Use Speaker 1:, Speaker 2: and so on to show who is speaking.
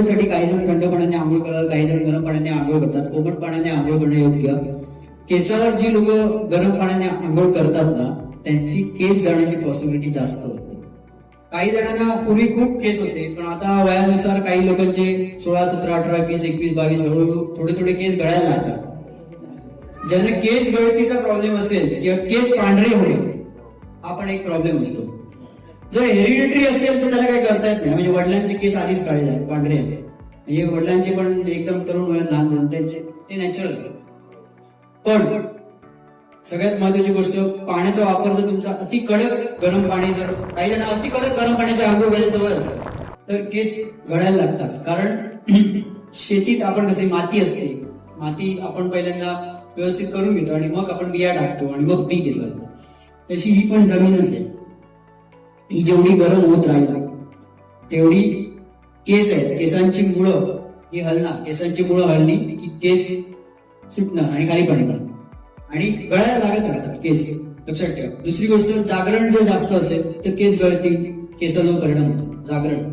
Speaker 1: आंघोळीसाठी काही जण थंड पाण्याने आंघोळ करतात, काही जण गरम पाण्याने आंघोळ करतात. कोमट पाण्याने आंघोळ करणं योग्य. केसावर जी लोक गरम पाण्याने आंघोळ करतात ना, त्यांची केस जाण्याची पॉसिबिलिटी जास्त असते. काही जणांना पूर्वी खूप केस होते, पण आता वयानुसार काही लोकांचे 16, 17, 18, 20, 21, 22 हळूहळू थोडे थोडे केस गळायला लागतात. ज्यांना केस गळतीचा प्रॉब्लेम असेल किंवा केस पांढरे होणे हा पण एक प्रॉब्लेम असतो. जर हेरिडिटरी असेल तर त्याला काही करता येत नाही. म्हणजे वडिलांचे केस आधीच काळे झाले, पांढरे आहेत, म्हणजे वडिलांचे पण एकदम तरुण वयात लहान म्हणून त्यांचे ते नॅचरल. पण सगळ्यात महत्वाची गोष्ट, पाण्याचा वापर जर तुमचा अति कडक गरम पाणी, जर काही जण अति कडक गरम पाण्याच्या आंघोळ घालायची सवय असते, तर केस गळायला लागतात. कारण शेतीत आपण कसे माती असते, माती आपण पहिल्यांदा व्यवस्थित करून घेतो आणि मग आपण बिया टाकतो आणि मग पीक येतो. तशी ही पण जमीनच आहे. ही जेवढी गरम होत राहील तेवढी केस आहेत, केसांची मुळं ही हलणार, केसांची मुळं हलली की केस सुटणार आणि खाली पडणार आणि गळायला लागत राहतात केस. लक्षात ठेवा. दुसरी गोष्ट, जागरण जर जास्त असेल तर केस गळतील, केसांवर परिणाम होतो. जागरण